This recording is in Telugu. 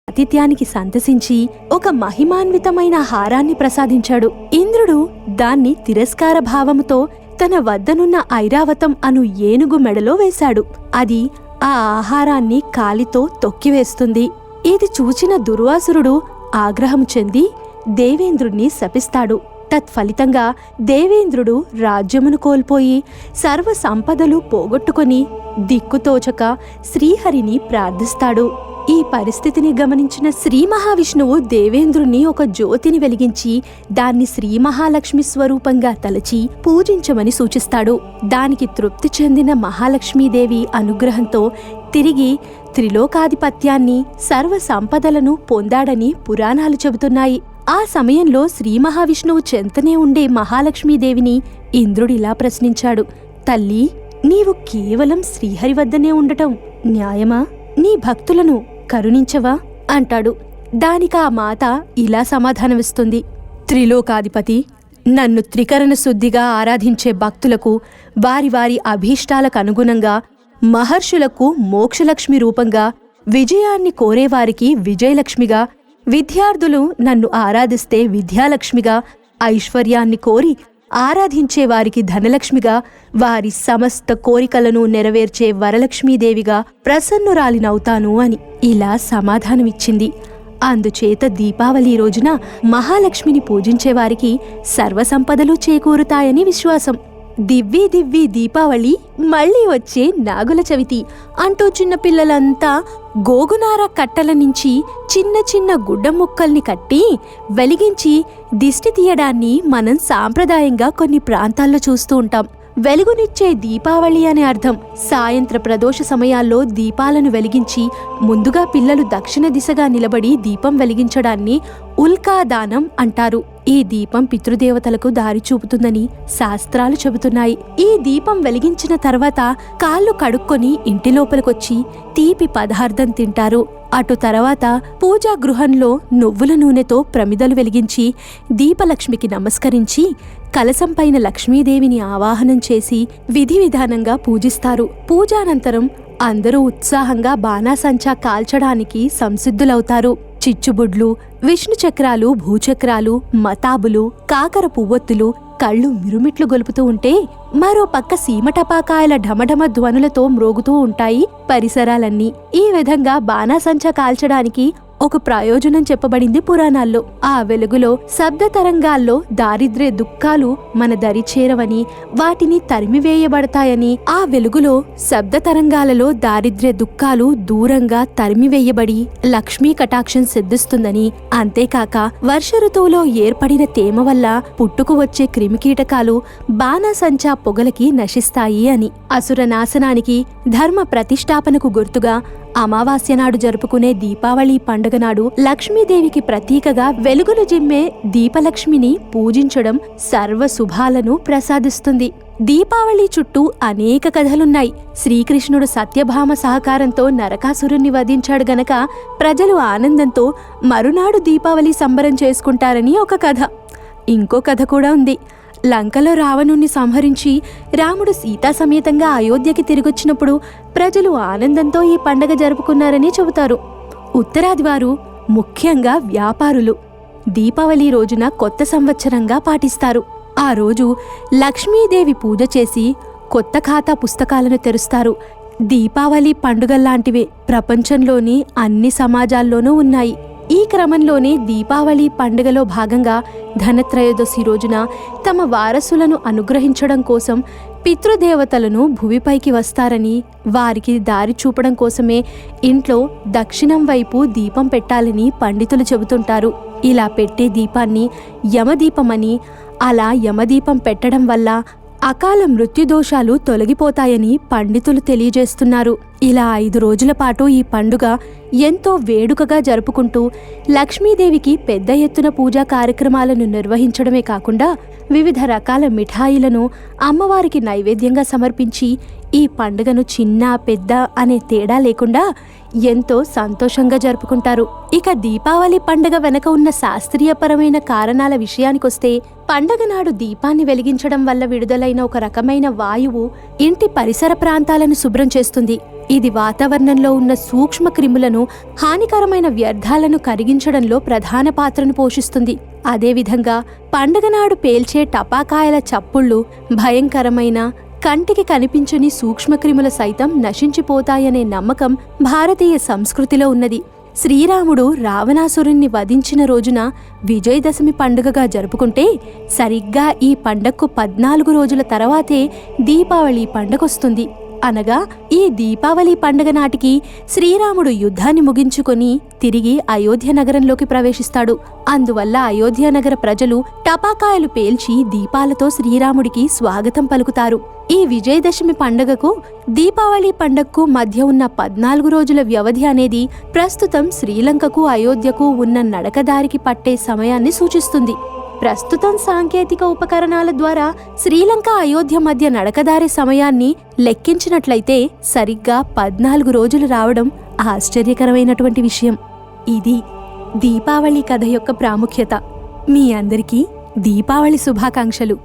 ఆతిథ్యానికి సంతసించి ఒక మహిమాన్వితమైన హారాన్ని ప్రసాదించాడు. ఇంద్రుడు దాన్ని తిరస్కార భావముతో తన వద్దనున్న ఐరావతం అను ఏనుగు మెడలో వేశాడు. అది ఆ ఆహారాన్ని కాలితో తొక్కివేస్తుంది. ఇది చూచిన దుర్వాసురుడు ఆగ్రహం చెంది దేవేంద్రుణ్ణి శపిస్తాడు. తత్ఫలితంగా దేవేంద్రుడు రాజ్యమును కోల్పోయి సర్వ సంపదలు పోగొట్టుకొని దిక్కుతోచక శ్రీహరిని ప్రార్థిస్తాడు. ఈ పరిస్థితిని గమనించిన శ్రీ మహావిష్ణువు దేవేంద్రుణ్ణి ఒక జ్యోతిని వెలిగించి దాన్ని శ్రీ మహాలక్ష్మి స్వరూపంగా తలచి పూజించమని సూచిస్తాడు. దానికి తృప్తి చెందిన మహాలక్ష్మీదేవి అనుగ్రహంతో తిరిగి త్రిలోకాధిపత్యాన్ని సర్వ సంపదలను పొందాడని పురాణాలు చెబుతున్నాయి. ఆ సమయంలో శ్రీ మహావిష్ణువు చెంతనే ఉండే మహాలక్ష్మీదేవిని ఇంద్రుడిలా ప్రశ్నించాడు. తల్లి, నీవు కేవలం శ్రీహరి వద్దనే ఉండటం న్యాయమా? నీ భక్తులను కరుణించవా అంటాడు. దానికా మాత ఇలా సమాధానమిస్తుంది. త్రిలోకాధిపతి, నన్ను త్రికరణ శుద్ధిగా ఆరాధించే భక్తులకు వారి వారి అభీష్టాలకు అనుగుణంగా, మహర్షులకు మోక్షలక్ష్మి రూపంగా, విజయాన్ని కోరేవారికి విజయలక్ష్మిగా, విద్యార్థులు నన్ను ఆరాధిస్తే విద్యాలక్ష్మిగా, ఐశ్వర్యాన్ని కోరి ఆరాధించేవారికి ధనలక్ష్మిగా, వారి సమస్త కోరికలను నెరవేర్చే వరలక్ష్మీదేవిగా ప్రసన్నురాలినవుతాను అని ఇలా సమాధానమిచ్చింది. అందుచేత దీపావళి రోజున మహాలక్ష్మిని పూజించేవారికి సర్వసంపదలు చేకూరుతాయని విశ్వాసం. దివ్వీ దివ్వీ దీపావళి, మళ్లీ వచ్చే నాగుల చవితి అంటూ చిన్నపిల్లలంతా గోగునార కట్టల నుంచి చిన్న చిన్న గుడ్డ ముక్కల్ని కట్టి వెలిగించి దిష్టి తీయడాన్ని మనం సాంప్రదాయంగా కొన్ని ప్రాంతాల్లో చూస్తూ ఉంటాం. వెలుగునిచ్చే దీపావళి అనే అర్థం. సాయంత్ర ప్రదోష సమయాల్లో దీపాలను వెలిగించి ముందుగా పిల్లలు దక్షిణ దిశగా నిలబడి దీపం వెలిగించడాన్ని ఉల్కాదానం అంటారు. ఈ దీపం పితృదేవతలకు దారి చూపుతుందని శాస్త్రాలు చెబుతున్నాయి. ఈ దీపం వెలిగించిన తర్వాత కాళ్ళు కడుక్కొని ఇంటి లోపలికొచ్చి తీపి పదార్థం తింటారు. అటు తర్వాత పూజా గృహంలో నువ్వుల నూనెతో ప్రమిదలు వెలిగించి దీపలక్ష్మికి నమస్కరించి కలశంపైన లక్ష్మీదేవిని ఆవాహనం చేసి విధి విధానంగా పూజిస్తారు. పూజానంతరం అందరూ ఉత్సాహంగా బాణాసంచా కాల్చడానికి సంసిద్ధులవుతారు. చిచ్చుబుడ్లు, విష్ణు చక్రాలు, భూచక్రాలు, మతాబులు, కాకర పువ్వొత్తులు కళ్ళు మిరుమిట్లు గొలుపుతూ ఉంటే మరో పక్క సీమటపాకాయల ఢమఢమ ధ్వనులతో మ్రోగుతూ ఉంటాయి పరిసరాలన్నీ. ఈ విధంగా బాణాసంచా కాల్చడానికి ఒక ప్రయోజనం చెప్పబడింది పురాణాల్లో. ఆ వెలుగులో శబ్ద తరంగాల్లో దారిద్ర్య దుఃఖాలు మన దరి చేరవని, వాటిని తరిమివేయబడతాయని, ఆ వెలుగులో శబ్ద తరంగాలలో దారిద్ర్య దుఃఖాలు దూరంగా తరిమివేయబడి లక్ష్మీ కటాక్షం సిద్ధిస్తుందని, అంతేకాక వర్ష ఋతువులో ఏర్పడిన తేమ వల్ల పుట్టుకు వచ్చే క్రిమికీటకాలు బాణాసంచా పొగలకి నశిస్తాయి అని. అసుర నాశనానికి, ధర్మ ప్రతిష్టాపనకు గుర్తుగా అమావాస్య నాడు జరుపుకునే దీపావళి పండుగ నాడు లక్ష్మీదేవికి ప్రతీకగా వెలుగులు జిమ్మే దీపలక్ష్మిని పూజించడం సర్వ శుభాలను ప్రసాదిస్తుంది. దీపావళి చుట్టూ అనేక కథలున్నాయి. శ్రీకృష్ణుడు సత్యభామ సహకారంతో నరకాసురుణ్ణి వధించాడు గనక ప్రజలు ఆనందంతో మరునాడు దీపావళి సంబరం చేసుకుంటారని ఒక కథ. ఇంకో కథ కూడా ఉంది. లంకలో రావణుణ్ణి సంహరించి రాముడు సీతా సమేతంగా అయోధ్యకి తిరిగొచ్చినప్పుడు ప్రజలు ఆనందంతో ఈ పండగ జరుపుకున్నారని చెబుతారు. ఉత్తరాదివారు, ముఖ్యంగా వ్యాపారులు దీపావళి రోజున కొత్త సంవత్సరంగా పాటిస్తారు. ఆ రోజు లక్ష్మీదేవి పూజ చేసి కొత్త ఖాతా పుస్తకాలను తెరుస్తారు. దీపావళి పండుగల్లాంటివే ప్రపంచంలోని అన్ని సమాజాల్లోనూ ఉన్నాయి. ఈ క్రమంలోనే దీపావళి పండుగలో భాగంగా ధనత్రయోదశి రోజున తమ వారసులను అనుగ్రహించడం కోసం పితృదేవతలను భూమిపైకి వస్తారని, వారికి దారి చూపడం కోసమే ఇంట్లో దక్షిణం వైపు దీపం పెట్టాలని పండితులు చెబుతుంటారు. ఇలా పెట్టే దీపాన్ని యమదీపమని, అలా యమదీపం పెట్టడం వల్ల అకాల మృత్యుదోషాలు తొలగిపోతాయని పండితులు తెలియజేస్తున్నారు. ఇలా 5 రోజుల పాటు ఈ పండుగ ఎంతో వేడుకగా జరుపుకుంటూ లక్ష్మీదేవికి పెద్ద ఎత్తున పూజా కార్యక్రమాలను నిర్వహించడమే కాకుండా వివిధ రకాల మిఠాయిలను అమ్మవారికి నైవేద్యంగా సమర్పించి ఈ పండుగను చిన్న పెద్ద అనే తేడా లేకుండా ఎంతో సంతోషంగా జరుపుకుంటారు. ఇక దీపావళి పండుగ వెనక ఉన్న శాస్త్రీయపరమైన కారణాల విషయానికొస్తే, పండగ నాడు దీపాన్ని వెలిగించడం వల్ల విడుదలైన ఒక రకమైన వాయువు ఇంటి పరిసర ప్రాంతాలను శుభ్రం చేస్తుంది. ఇది వాతావరణంలో ఉన్న సూక్ష్మ క్రిములను, హానికరమైన వ్యర్థాలను కరిగించడంలో ప్రధాన పాత్రను పోషిస్తుంది. అదేవిధంగా పండుగ నాడు పేల్చే టపాకాయల చప్పుళ్ళు భయంకరమైన, కంటికి కనిపించని సూక్ష్మక్రిముల సైతం నశించిపోతాయనే నమ్మకం భారతీయ సంస్కృతిలో ఉన్నది. శ్రీరాముడు రావణాసురుణ్ణి వధించిన రోజున విజయదశమి పండుగగా జరుపుకుంటే, సరిగ్గా ఈ పండగకు 14 రోజుల తర్వాతే దీపావళి పండగొస్తుంది. అనగా ఈ దీపావళి పండుగ నాటికి శ్రీరాముడు యుద్ధాన్ని ముగించుకొని తిరిగి అయోధ్య నగరంలోకి ప్రవేశిస్తాడు. అందువల్ల అయోధ్య నగర ప్రజలు టపాకాయలు పేల్చి దీపాలతో శ్రీరాముడికి స్వాగతం పలుకుతారు. ఈ విజయదశమి పండుగకు దీపావళి పండగకు మధ్య ఉన్న 14 రోజుల వ్యవధి అనేది ప్రస్తుతం శ్రీలంకకు అయోధ్యకు ఉన్న నడకదారికి పట్టే సమయాన్ని సూచిస్తుంది. ప్రస్తుతం సాంకేతిక ఉపకరణాల ద్వారా శ్రీలంక అయోధ్య మధ్య నడకదారి సమయాన్ని లెక్కించినట్లయితే సరిగ్గా 14 రోజులు రావడం ఆశ్చర్యకరమైనటువంటి విషయం. ఇది దీపావళి కథ యొక్క ప్రాముఖ్యత. మీ అందరికీ దీపావళి శుభాకాంక్షలు.